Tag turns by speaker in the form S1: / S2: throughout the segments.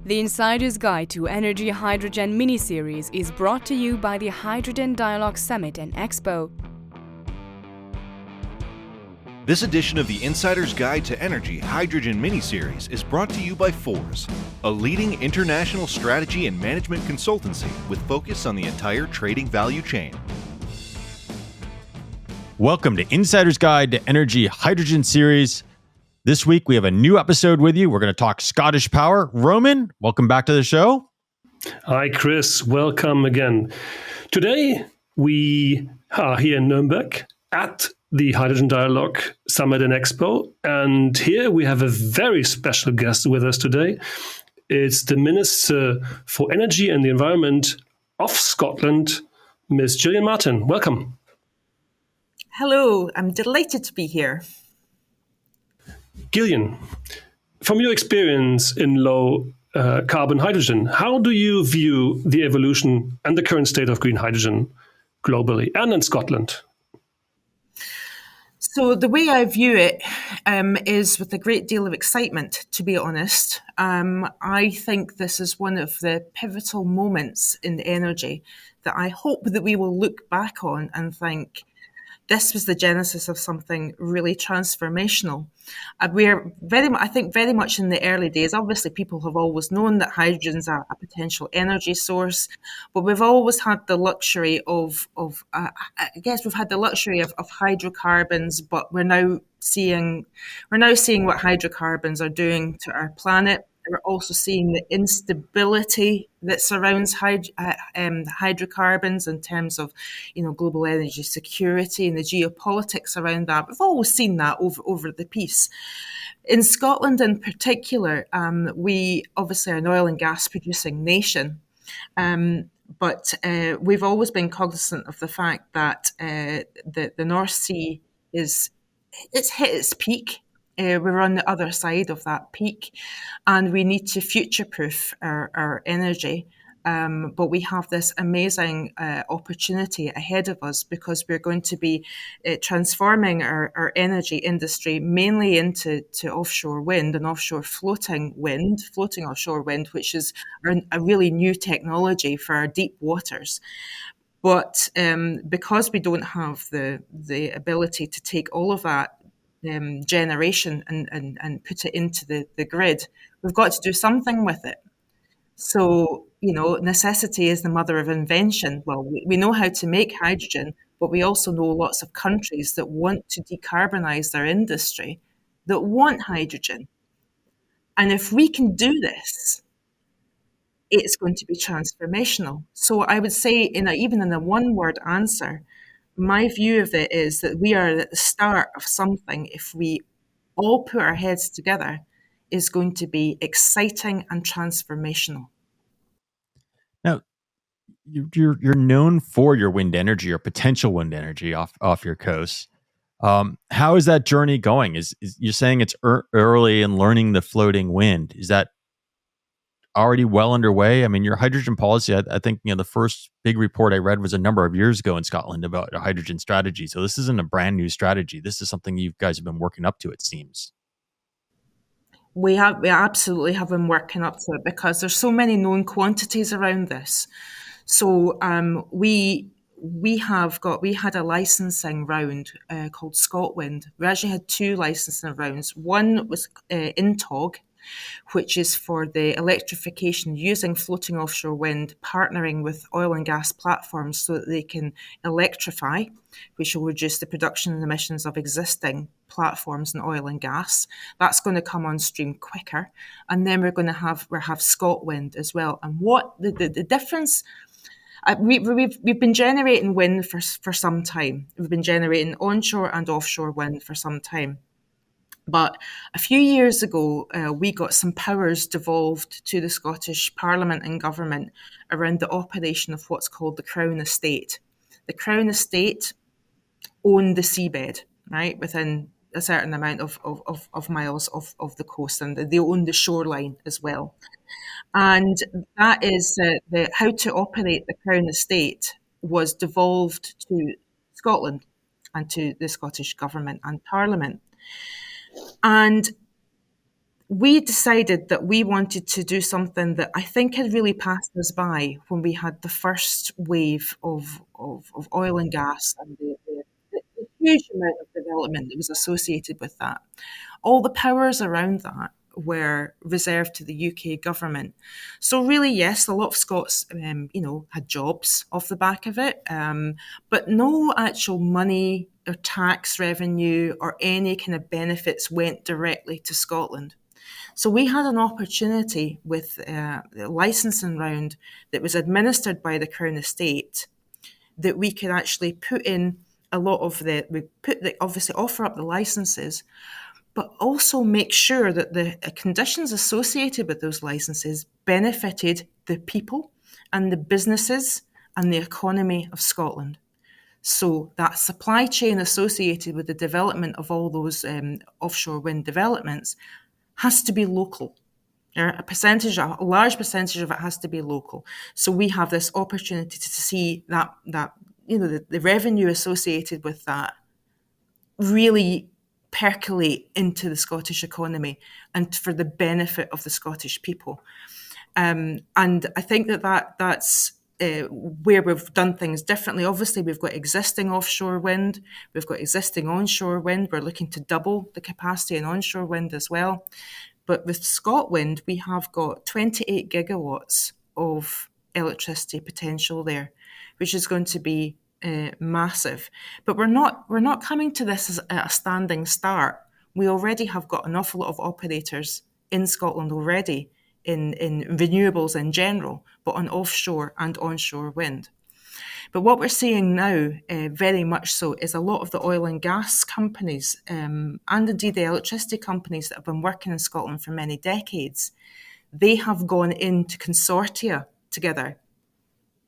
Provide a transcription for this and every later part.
S1: The Insider's Guide to Energy Hydrogen mini-series is brought to you by the Hydrogen Dialogue Summit and Expo.
S2: This edition of the Insider's Guide to Energy Hydrogen mini-series is brought to you by FORS, a leading international strategy and management consultancy with focus on the entire trading value chain.
S3: Welcome to Insider's Guide to Energy Hydrogen series. This week we have a new episode with you. We're going to talk Scottish power. Roman, welcome back to the show.
S4: Hi, Chris. Welcome again. Today we are here in Nuremberg at the Hydrogen Dialogue Summit and Expo. And here we have a very special guest with us today. It's the Minister for Energy and the Environment of Scotland, Ms. Gillian Martin. Welcome.
S5: Hello, I'm delighted to be here.
S4: Gillian, from your experience in low carbon hydrogen, how do you view the evolution and the current state of green hydrogen globally and in Scotland?
S5: So the way I view it is with a great deal of excitement, to be honest. I think this is one of the pivotal moments in energy that I hope that we will look back on and think, this was the genesis of something really transformational. We're very much in the early days. Obviously, people have always known that hydrogen's a potential energy source, but we've always had the luxury of hydrocarbons. But we're now seeing what hydrocarbons are doing to our planet. We're also seeing the instability that surrounds hydrocarbons in terms of, global energy security and the geopolitics around that. We've always seen that over the piece. In Scotland in particular, we obviously are an oil and gas producing nation. But we've always been cognizant of the fact that the North Sea it's hit its peak. We're on the other side of that peak, and we need to future-proof our energy. But we have this amazing opportunity ahead of us because we're going to be transforming our energy industry mainly into offshore wind and offshore floating offshore wind, which is a really new technology for our deep waters. But because we don't have the ability to take all of that generation and put it into the grid, we've got to do something with it. So, necessity is the mother of invention. Well, we know how to make hydrogen, but we also know lots of countries that want to decarbonize their industry, that want hydrogen. And if we can do this, it's going to be transformational. So I would say, even in a one-word answer, my view of it is that we are at the start of something. If we all put our heads together, is going to be exciting and transformational.
S3: Now, you're known for your wind energy or potential wind energy off your coast. How is that journey going? Is you're saying it's early in learning the floating wind? Is that already well underway? I mean, your hydrogen policy, I think, the first big report I read was a number of years ago in Scotland about a hydrogen strategy. So this isn't a brand new strategy. This is something you guys have been working up to, it seems.
S5: We absolutely have been working up to it because there's so many known quantities around this. So we had a licensing round called ScotWind. We actually had two licensing rounds. One was INTOG, which is for the electrification using floating offshore wind, partnering with oil and gas platforms so that they can electrify, which will reduce the production and emissions of existing platforms in oil and gas. That's going to come on stream quicker. And then we're going to have ScotWind as well. And what the difference... We've been generating wind for some time. We've been generating onshore and offshore wind for some time. But a few years ago, we got some powers devolved to the Scottish Parliament and Government around the operation of what's called the Crown Estate. The Crown Estate owned the seabed, right, within a certain amount of miles of the coast, and they own the shoreline as well. And that is how to operate the Crown Estate was devolved to Scotland and to the Scottish Government and Parliament. And we decided that we wanted to do something that I think had really passed us by when we had the first wave of oil and gas and the huge amount of development that was associated with that. All the powers around that were reserved to the UK government. So really, yes, a lot of Scots, had jobs off the back of it, but no actual money or tax revenue or any kind of benefits went directly to Scotland. So we had an opportunity with the licensing round that was administered by the Crown Estate that we could actually put in a lot of obviously offer up the licenses, but also make sure that the conditions associated with those licenses benefited the people and the businesses and the economy of Scotland. So that supply chain associated with the development of all those offshore wind developments has to be local. A large percentage of it has to be local. So we have this opportunity to see that the revenue associated with that really percolate into the Scottish economy and for the benefit of the Scottish people. And I think that's where we've done things differently. Obviously, we've got existing offshore wind, we've got existing onshore wind. We're looking to double the capacity in onshore wind as well. But with ScotWind, we have got 28 gigawatts of electricity potential there, which is going to be massive. But we're not coming to this as a standing start. We already have got an awful lot of operators in Scotland already in renewables in general, but on offshore and onshore wind. But what we're seeing now, very much so, is a lot of the oil and gas companies, and indeed the electricity companies that have been working in Scotland for many decades, they have gone into consortia together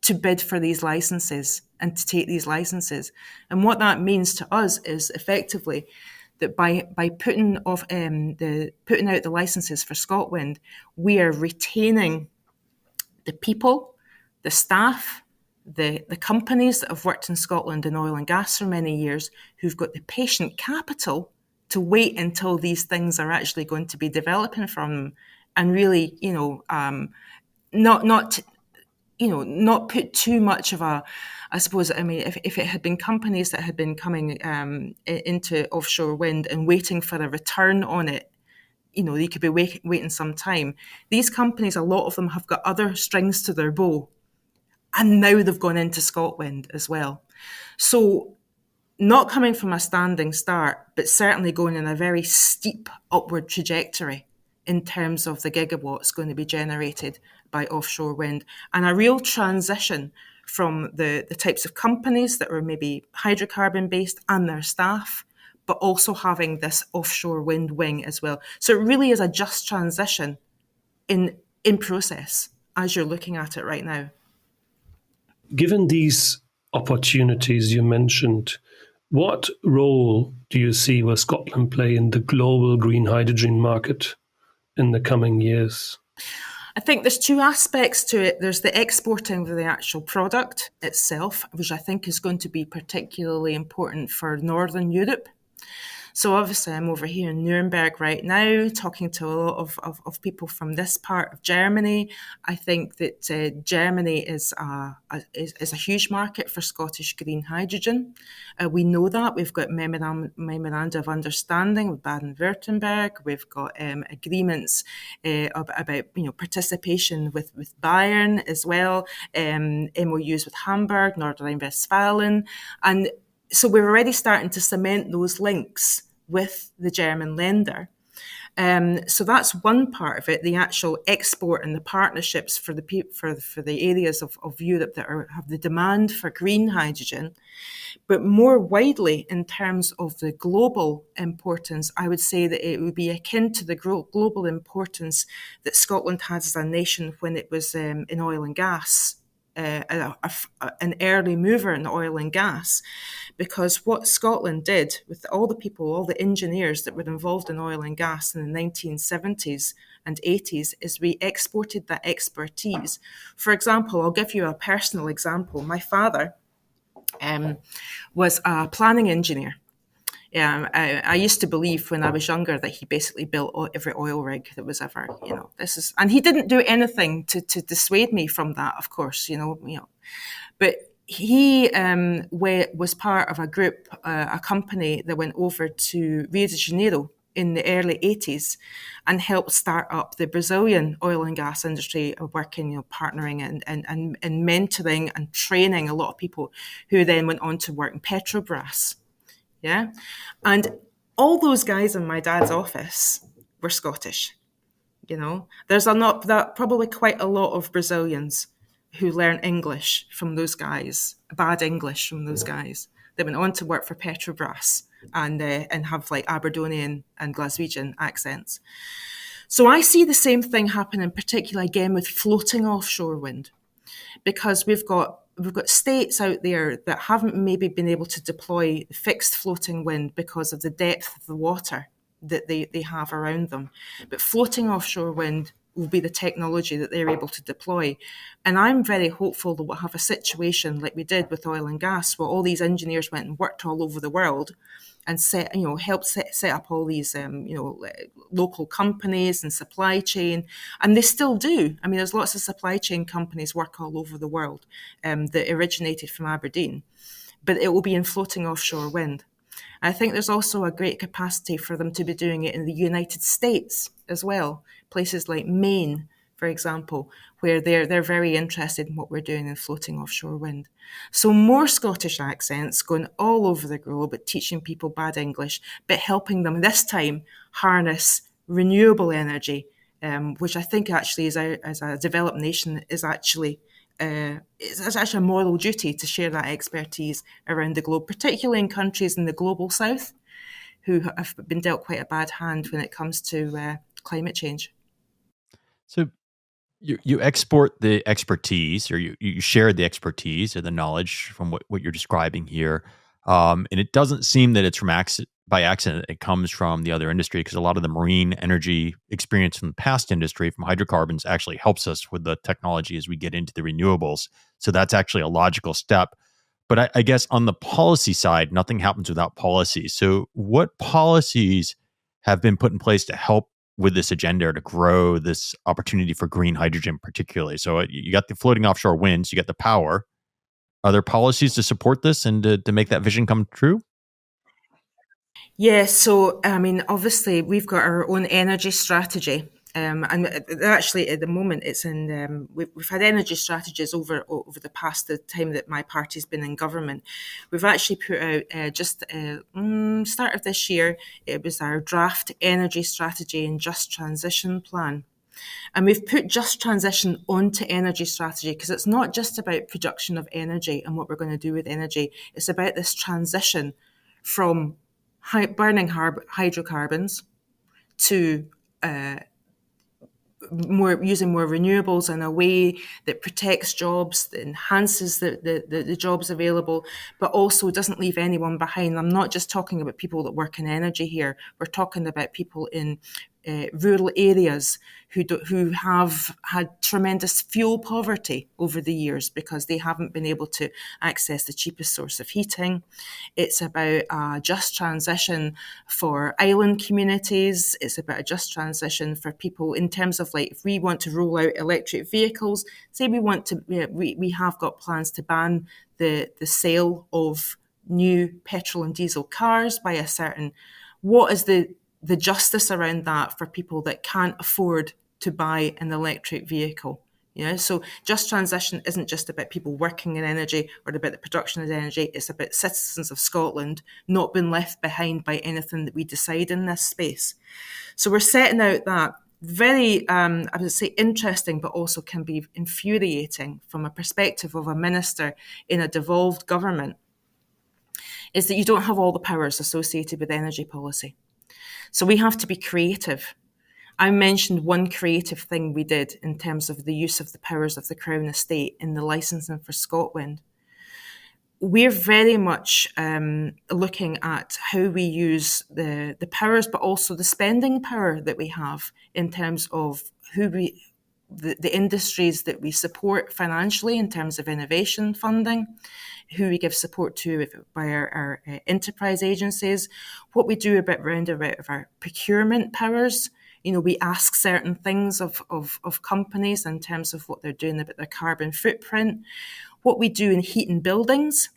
S5: to bid for these licenses and to take these licenses. And what that means to us is effectively that by putting out the licenses for ScotWind, we are retaining the people, the staff, the companies that have worked in Scotland in oil and gas for many years, who've got the patient capital to wait until these things are actually going to be developing from them, and really, not put too much of a, I suppose, I mean, if it had been companies that had been coming into offshore wind and waiting for a return on it, they could be waiting some time. These companies, a lot of them have got other strings to their bow, and now they've gone into ScotWind as well. So not coming from a standing start, but certainly going in a very steep upward trajectory in terms of the gigawatts going to be generated by offshore wind, and a real transition from the types of companies that were maybe hydrocarbon based and their staff, but also having this offshore wind wing as well. So it really is a just transition in process as you're looking at it right now.
S4: Given these opportunities you mentioned, what role do you see will Scotland play in the global green hydrogen market in the coming years?
S5: I think there's two aspects to it. There's the exporting of the actual product itself, which I think is going to be particularly important for Northern Europe. So obviously I'm over here in Nuremberg right now talking to a lot of people from this part of Germany. I think that Germany is a huge market for Scottish green hydrogen. We know that. We've got memoranda of understanding with Baden-Württemberg. We've got agreements about participation with Bayern as well, MOUs with Hamburg, North Rhine-Westphalen, and so we're already starting to cement those links with the German lender. So that's one part of it, the actual export and the partnerships for the areas of Europe that have the demand for green hydrogen. But more widely, in terms of the global importance, I would say that it would be akin to the global importance that Scotland had as a nation when it was in oil and gas. An early mover in oil and gas, because what Scotland did with all the people, all the engineers that were involved in oil and gas in the 1970s and 80s, is we exported that expertise. For example, I'll give you a personal example. My father was a planning engineer. Yeah, I used to believe when I was younger that he basically built every oil rig that was ever, and he didn't do anything to dissuade me from that, of course, but he was part of a group, a company that went over to Rio de Janeiro in the early 80s and helped start up the Brazilian oil and gas industry, working, partnering and mentoring and training a lot of people who then went on to work in Petrobras. Yeah. And all those guys in my dad's office were Scottish. There's probably quite a lot of Brazilians who learn English from those guys, bad English from those guys. They went on to work for Petrobras and have like Aberdonian and Glaswegian accents. So I see the same thing happen in particular again with floating offshore wind, because we've got states out there that haven't maybe been able to deploy fixed floating wind because of the depth of the water that they have around them. But floating offshore wind will be the technology that they're able to deploy. And I'm very hopeful that we'll have a situation like we did with oil and gas, where all these engineers went and worked all over the world and helped set up all these, local companies and supply chain. And they still do. I mean, there's lots of supply chain companies work all over the world that originated from Aberdeen, but it will be in floating offshore wind. I think there's also a great capacity for them to be doing it in the United States as well. Places like Maine, for example, where they're very interested in what we're doing in floating offshore wind. So more Scottish accents going all over the globe, but teaching people bad English, but helping them this time harness renewable energy, which I think actually as a developed nation is actually it's actually a moral duty to share that expertise around the globe, particularly in countries in the global south who have been dealt quite a bad hand when it comes to climate change.
S3: So you export the expertise, or you share the expertise or the knowledge from what you're describing here. And it doesn't seem that it's by accident. It comes from the other industry, because a lot of the marine energy experience from the past industry, from hydrocarbons, actually helps us with the technology as we get into the renewables. So that's actually a logical step. But I guess on the policy side, nothing happens without policy. So what policies have been put in place to help with this agenda, or to grow this opportunity for green hydrogen particularly? So you got the floating offshore winds, you got the power. Are there policies to support this and to make that vision come true?
S5: Yeah, so I mean, obviously, we've got our own energy strategy, and actually, at the moment, it's in. We've had energy strategies over the past the time that my party's been in government. We've actually put out just start of this year. It was our draft energy strategy and just transition plan. And we've put just transition onto energy strategy because it's not just about production of energy and what we're going to do with energy. It's about this transition from burning hydrocarbons to using more renewables in a way that protects jobs, that enhances the jobs available, but also doesn't leave anyone behind. I'm not just talking about people that work in energy here. We're talking about people in rural areas who have had tremendous fuel poverty over the years because they haven't been able to access the cheapest source of heating. It's about a just transition for island communities. It's about a just transition for people in terms of, like, if we want to roll out electric vehicles, say we have got plans to ban the sale of new petrol and diesel cars by a certain, what is the justice around that for people that can't afford to buy an electric vehicle? So just transition isn't just about people working in energy or about the production of energy. It's about citizens of Scotland not being left behind by anything that we decide in this space. So we're setting out that very, I would say, interesting, but also can be infuriating from a perspective of a minister in a devolved government, is that you don't have all the powers associated with energy policy. So we have to be creative. I mentioned one creative thing we did in terms of the use of the powers of the Crown Estate in the licensing for ScotWind. We're very much looking at how we use the powers, but also the spending power that we have in terms of the industries that we support financially in terms of innovation funding, who we give support to by our enterprise agencies, what we do round about of our procurement powers. We ask certain things of companies in terms of what they're doing about their carbon footprint, what we do in heating buildings,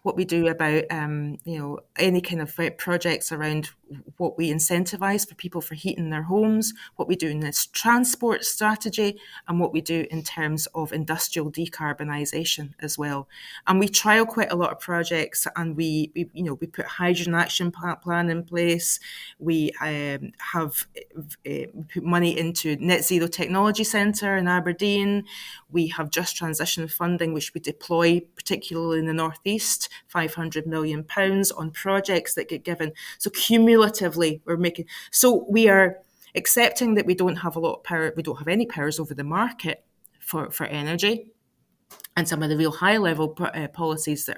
S5: what we do about any kind of projects around what we incentivize for people for heating their homes, what we do in this transport strategy, and what we do in terms of industrial decarbonisation as well. And we trial quite a lot of projects, and we put hydrogen action plan in place. We have put money into Net Zero Technology Centre in Aberdeen. We have just transition funding, which we deploy particularly in the Northeast, £500 million on projects that get given. So cumulatively, we are accepting that we don't have a lot of power, we don't have any powers over the market for energy, and some of the real high-level policies that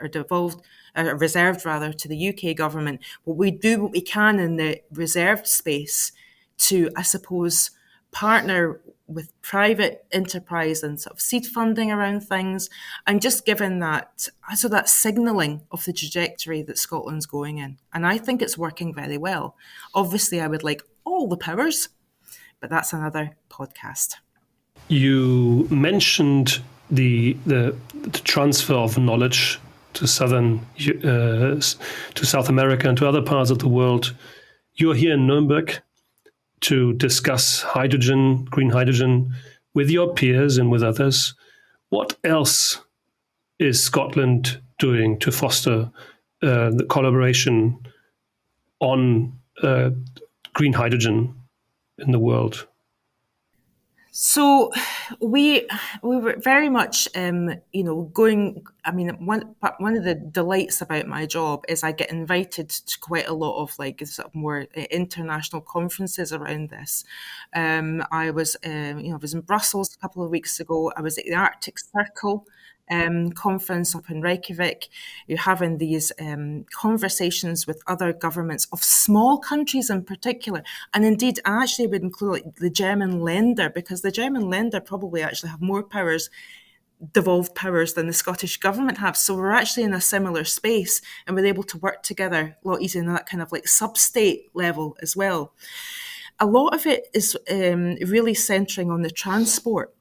S5: are reserved to the UK government. But we do what we can in the reserved space to, I suppose, partner with private enterprise and sort of seed funding around things, and just given that signalling of the trajectory that Scotland's going in. And I think it's working very well. Obviously, I would like all the powers, but that's another podcast.
S4: You mentioned the transfer of knowledge to South America and to other parts of the world. You're here in Nuremberg to discuss hydrogen, green hydrogen, with your peers and with others. What else is Scotland doing to foster the collaboration on green hydrogen in the world?
S5: So we were very much, going. I mean, one of the delights about my job is I get invited to quite a lot of more international conferences around this. I was in Brussels a couple of weeks ago. I was at the Arctic Circle conference up in Reykjavik. You're having these conversations with other governments of small countries in particular. And indeed, I actually would include the German Länder, because the German Länder probably actually have more devolved powers than the Scottish government have. So we're actually in a similar space, and we're able to work together a lot easier in that kind of sub-state level as well. A lot of it is really centering on the transport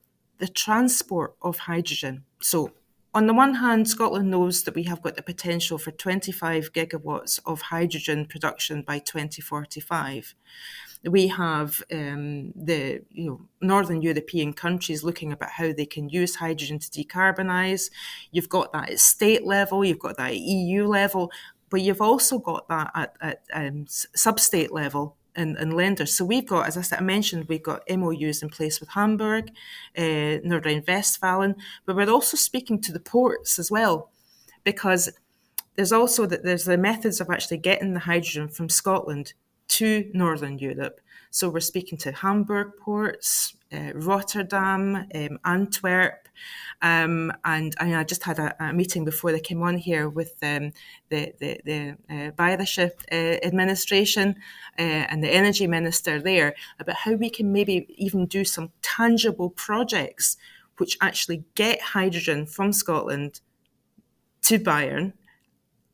S5: of hydrogen. So on the one hand, Scotland knows that we have got the potential for 25 gigawatts of hydrogen production by 2045. We have the Northern European countries looking about how they can use hydrogen to decarbonise. You've got that at state level, you've got that at EU level, but you've also got that at sub-state level and lenders. So we've got, as I mentioned, we've got MOUs in place with Hamburg, Nordrhein-Westfalen, but we're also speaking to the ports as well, because there's the methods of actually getting the hydrogen from Scotland to Northern Europe. So we're speaking to Hamburg ports, Rotterdam, Antwerp, and I just had a meeting before they came on here with the Bayerische administration and the energy minister there about how we can maybe even do some tangible projects which actually get hydrogen from Scotland to Bayern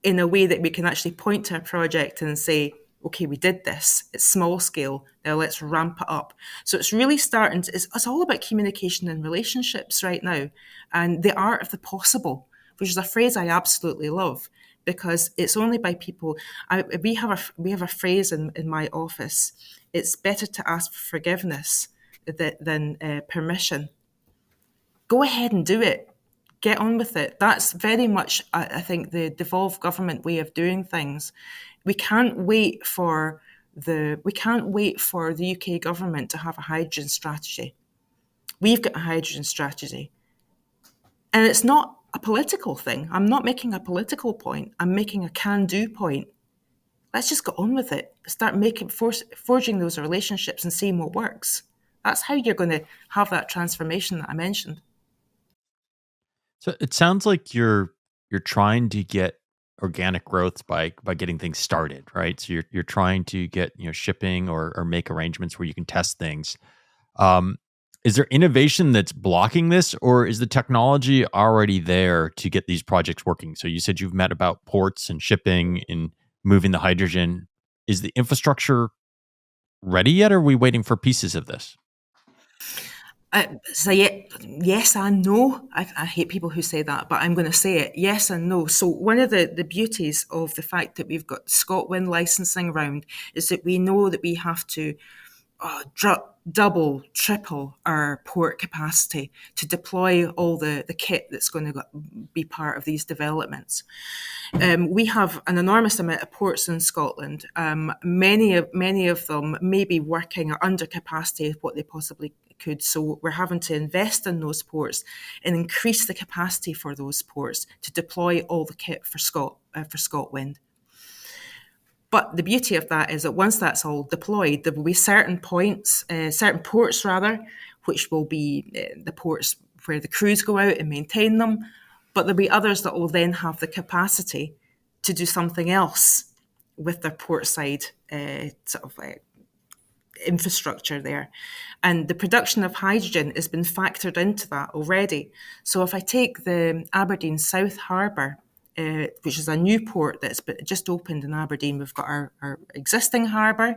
S5: in a way that we can actually point to a project and say, okay, we did this. It's small scale. Now let's ramp it up. So it's really it's all about communication and relationships right now, and the art of the possible, which is a phrase I absolutely love, because it's only by people. We have a phrase in my office. It's better to ask for forgiveness than permission. Go ahead and do it. Get on with it. That's very much, I think, the devolved government way of doing things. We can't wait for the UK government to have a hydrogen strategy. We've got a hydrogen strategy. And it's not a political thing. I'm not making a political point. I'm making a can-do point. Let's just get on with it. Start forging those relationships and seeing what works. That's how you're going to have that transformation that I mentioned.
S3: So it sounds like you're trying to get organic growth by getting things started, right? So you're trying to get shipping or make arrangements where you can test things. is there innovation that's blocking this, or is the technology already there to get these projects working? So you said you've met about ports and shipping and moving the hydrogen. Is the infrastructure ready yet, or are we waiting for pieces of this?
S5: So yes and no. I hate people who say that, but I'm going to say it. Yes and no. So one of the beauties of the fact that we've got ScotWind licensing round is that we know that we have to double, triple our port capacity to deploy all the kit that's going to be part of these developments. We have an enormous amount of ports in Scotland. Many of them may be working at under capacity of what they possibly could. So we're having to invest in those ports and increase the capacity for those ports to deploy all the kit for ScotWind. But the beauty of that is that once that's all deployed, there will be certain ports, which will be the ports where the crews go out and maintain them. But there'll be others that will then have the capacity to do something else with their port side infrastructure there. And the production of hydrogen has been factored into that already. So if I take the Aberdeen South Harbour, which is a new port that's just opened in Aberdeen, we've got our existing harbour,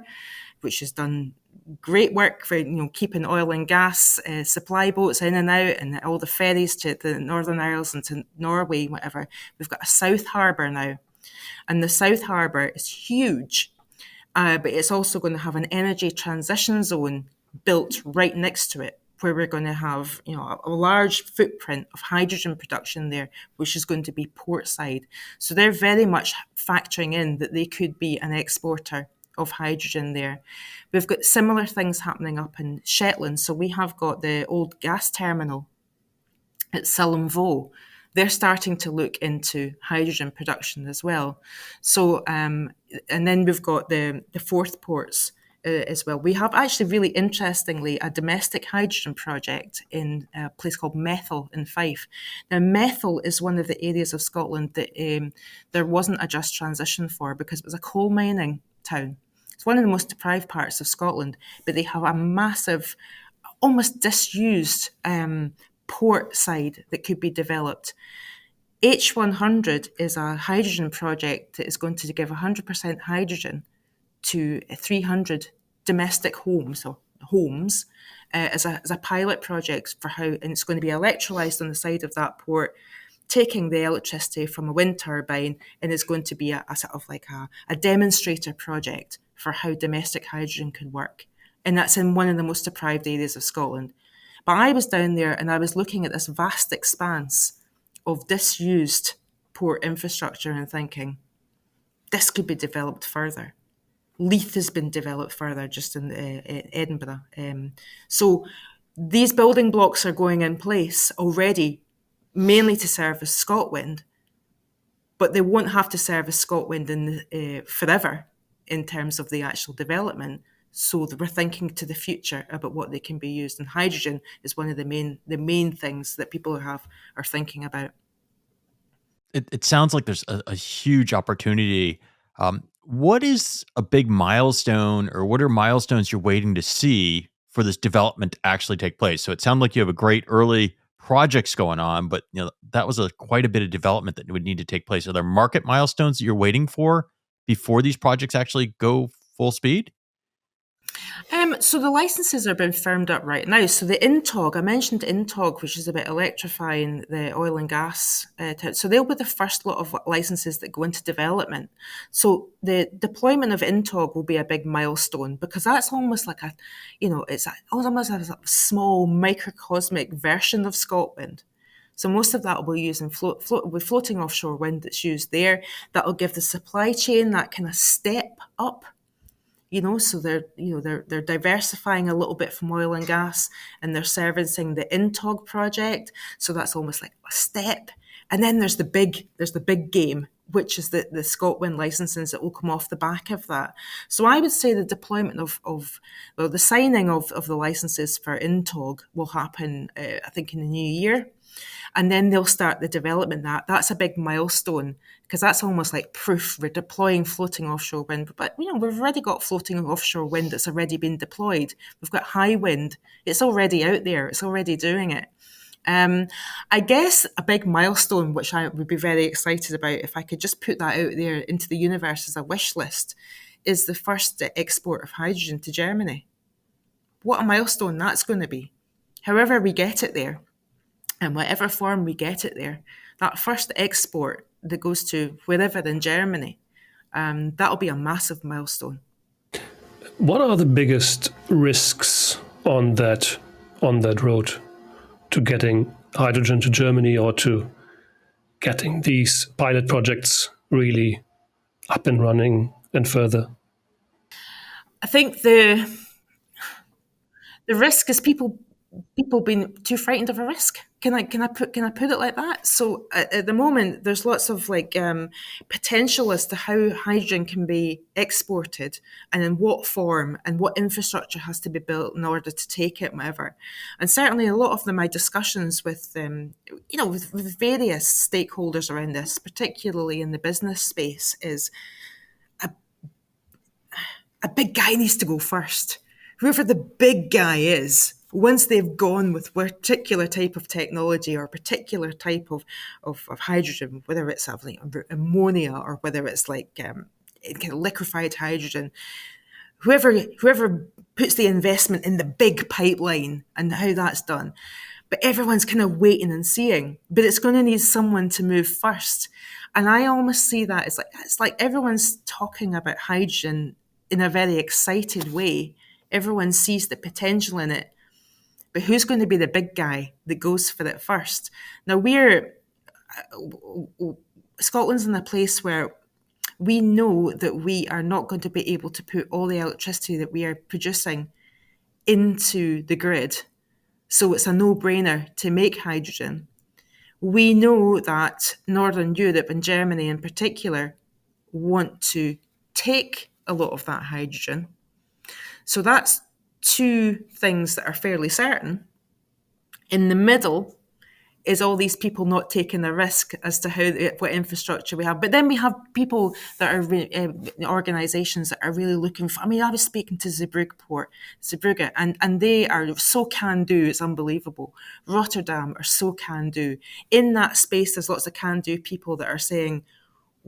S5: which has done great work for keeping oil and gas supply boats in and out, and all the ferries to the Northern Isles and to Norway, whatever. We've got a South Harbour now, and the South Harbour is huge, but it's also going to have an energy transition zone built right next to it, where we're going to have a large footprint of hydrogen production there, which is going to be portside. So they're very much factoring in that they could be an exporter of hydrogen there. We've got similar things happening up in Shetland. So we have got the old gas terminal at Sillenvoe. They're starting to look into hydrogen production as well. So, and then we've got the fourth ports as well. We have actually, really interestingly, a domestic hydrogen project in a place called Methil in Fife. Now, Methil is one of the areas of Scotland that there wasn't a just transition for, because it was a coal mining town. It's one of the most deprived parts of Scotland, but they have a massive, almost disused port side that could be developed. H100 is a hydrogen project that is going to give 100% hydrogen to 300 domestic homes as a pilot project for how, and it's going to be electrolyzed on the side of that port, taking the electricity from a wind turbine, and it's going to be a sort of like a demonstrator project for how domestic hydrogen could work. And that's in one of the most deprived areas of Scotland. But I was down there and I was looking at this vast expanse of disused port infrastructure and thinking, this could be developed further. Leith has been developed further just in Edinburgh. So these building blocks are going in place already, mainly to service ScotWind, but they won't have to service ScotWind forever in terms of the actual development. So we're thinking to the future about what they can be used, and hydrogen is one of the main things that people are thinking about.
S3: It sounds like there's a huge opportunity. What is a big milestone, or what are milestones you're waiting to see for this development to actually take place? So it sounds like you have a great early projects going on, but that was quite a bit of development that would need to take place. Are there market milestones that you're waiting for before these projects actually go full speed?
S5: So the licenses are being firmed up right now. So the INTOG, I mentioned INTOG, which is about electrifying the oil and gas. So they'll be the first lot of licenses that go into development. So the deployment of INTOG will be a big milestone, because that's almost like it's almost a small microcosmic version of ScotWind. So most of that will be using floating offshore wind that's used there. That will give the supply chain that kind of step up. So they're diversifying a little bit from oil and gas, and they're servicing the INTOG project. So that's almost like a step. And then there's the big game, which is the ScotWind licenses that will come off the back of that. So I would say the deployment the signing of the licenses for INTOG will happen, I think, in the new year. And then they'll start the development. That's a big milestone, because that's almost like proof we're deploying floating offshore wind. But we've already got floating offshore wind that's already been deployed. We've got high wind. It's already out there. It's already doing it. I guess a big milestone, which I would be very excited about if I could just put that out there into the universe as a wish list, is the first export of hydrogen to Germany. What a milestone that's going to be. However we get it there, in whatever form we get it there, that first export that goes to wherever in Germany, that'll be a massive milestone.
S4: What are the biggest risks on that road to getting hydrogen to Germany, or to getting these pilot projects really up and running and further?
S5: I think the risk is people being too frightened of a risk. Can I put it like that? So at the moment, there's lots of potential as to how hydrogen can be exported, and in what form, and what infrastructure has to be built in order to take it, and whatever. And certainly, a lot of my discussions with with various stakeholders around this, particularly in the business space, is a big guy needs to go first. Whoever the big guy is, once they've gone with a particular type of technology or a particular type of hydrogen, whether it's ammonia or whether it's kind of liquefied hydrogen, whoever puts the investment in the big pipeline and how that's done. But everyone's kind of waiting and seeing. But it's going to need someone to move first. And I almost see that it's like everyone's talking about hydrogen in a very excited way. Everyone sees the potential in it. But who's going to be the big guy that goes for it first? Now, Scotland's in a place where we know that we are not going to be able to put all the electricity that we are producing into the grid. So it's a no-brainer to make hydrogen. We know that Northern Europe and Germany in particular want to take a lot of that hydrogen. So that's two things that are fairly certain. In the middle is all these people not taking the risk as to what infrastructure we have. But then we have people that are organisations that are really looking for. I mean, I was speaking to Zeebrugge, and they are so can-do. It's unbelievable. Rotterdam are so can-do. In that space, there's lots of can-do people that are saying,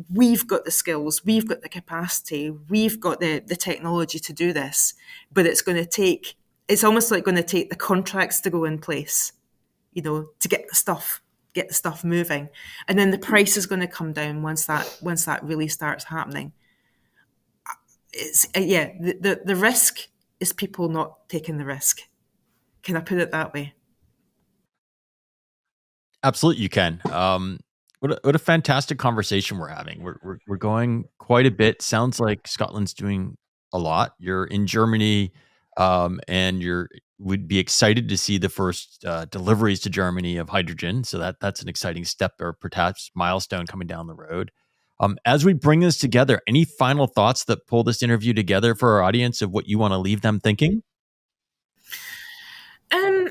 S5: we've got the skills, we've got the capacity, we've got the technology to do this, but it's almost like going to take the contracts to go in place, to get the stuff moving. And then the price is going to come down once that really starts happening. The risk is people not taking the risk. Can I put it that way?
S3: Absolutely, you can. What a fantastic conversation we're having. We're going quite a bit. Sounds like Scotland's doing a lot. You're in Germany, and would be excited to see the first deliveries to Germany of hydrogen. So that's an exciting step, or perhaps milestone coming down the road. As we bring this together, any final thoughts that pull this interview together for our audience of what you want to leave them thinking?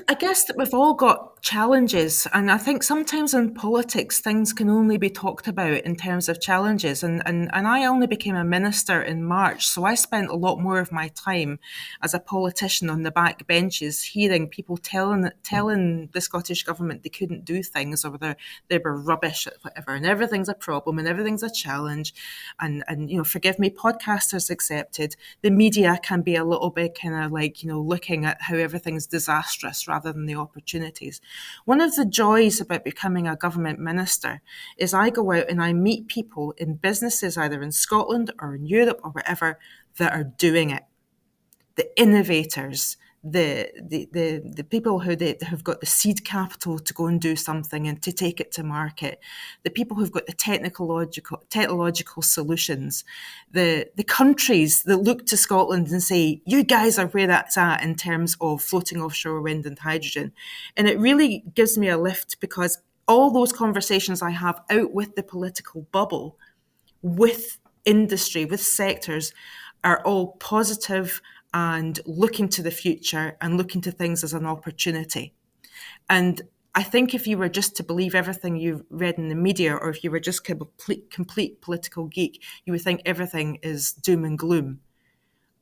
S5: I guess that we've all got challenges, and I think sometimes in politics things can only be talked about in terms of challenges. And I only became a minister in March, so I spent a lot more of my time as a politician on the back benches, hearing people telling the Scottish government they couldn't do things, or they were rubbish at whatever, and everything's a problem and everything's a challenge. And forgive me, podcasters accepted. The media can be a little bit kind of looking at how everything's disastrous rather than the opportunities. One of the joys about becoming a government minister is I go out and I meet people in businesses, either in Scotland or in Europe or wherever, that are doing it. The innovators, the people who have got the seed capital to go and do something and to take it to market, the people who've got the technological solutions, the countries that look to Scotland and say, you guys are where that's at in terms of floating offshore wind and hydrogen. And it really gives me a lift, because all those conversations I have out with the political bubble, with industry, with sectors, are all positive and looking to the future and looking to things as an opportunity. And I think if you were just to believe everything you've read in the media, or if you were just a complete political geek, you would think everything is doom and gloom.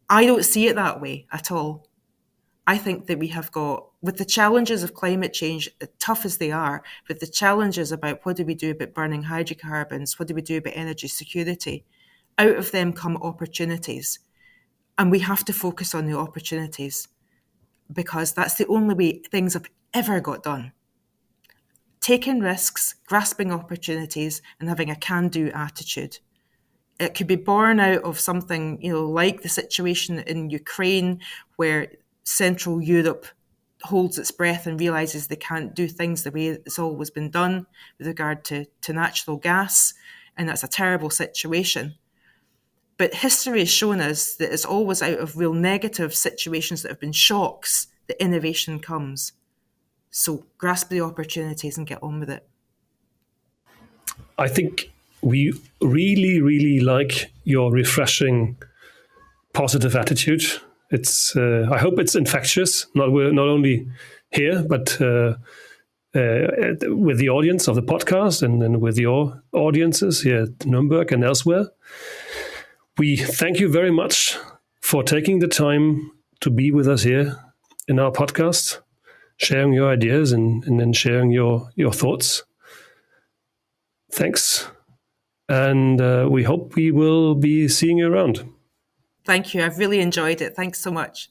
S5: I don't see it that way at all. I think that we have got, with the challenges of climate change, tough as they are, with the challenges about what do we do about burning hydrocarbons, what do we do about energy security, out of them come opportunities. And we have to focus on the opportunities, because that's the only way things have ever got done. Taking risks, grasping opportunities, and having a can-do attitude. It could be born out of something, like the situation in Ukraine, where Central Europe holds its breath and realises they can't do things the way it's always been done with regard to natural gas, and that's a terrible situation. But history has shown us that it's always out of real negative situations that have been shocks that innovation comes. So grasp the opportunities and get on with it.
S4: I think we really, really like your refreshing, positive attitude. It's I hope it's infectious, not only here, but with the audience of the podcast and with your audiences here at Nuremberg and elsewhere. We thank you very much for taking the time to be with us here in our podcast, sharing your ideas and then sharing your thoughts. Thanks. And we hope we will be seeing you around.
S5: Thank you. I've really enjoyed it. Thanks so much.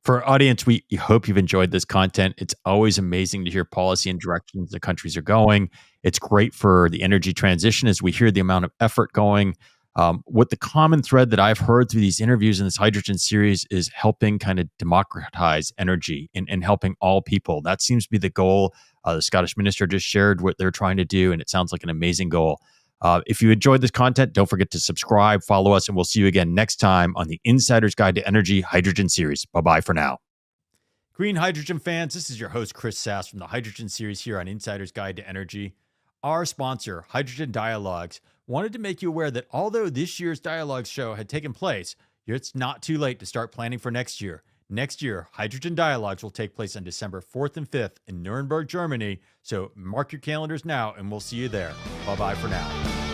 S3: For our audience, we hope you've enjoyed this content. It's always amazing to hear policy and directions the countries are going. It's great for the energy transition as we hear the amount of effort going. What the common thread that I've heard through these interviews in this hydrogen series is helping kind of democratize energy and helping all people. That seems to be the goal. The Scottish minister just shared what they're trying to do, and it sounds like an amazing goal. If you enjoyed this content, don't forget to subscribe, follow us, and we'll see you again next time on the Insider's Guide to Energy Hydrogen series. Bye-bye for now. Green hydrogen fans, this is your host, Chris Sass from the Hydrogen series here on Insider's Guide to Energy. Our sponsor, Hydrogen Dialogues, wanted to make you aware that although this year's Dialogues show had taken place, it's not too late to start planning for next year. Next year, Hydrogen Dialogues will take place on December 4th and 5th in Nuremberg, Germany. So mark your calendars now, and we'll see you there. Bye-bye for now.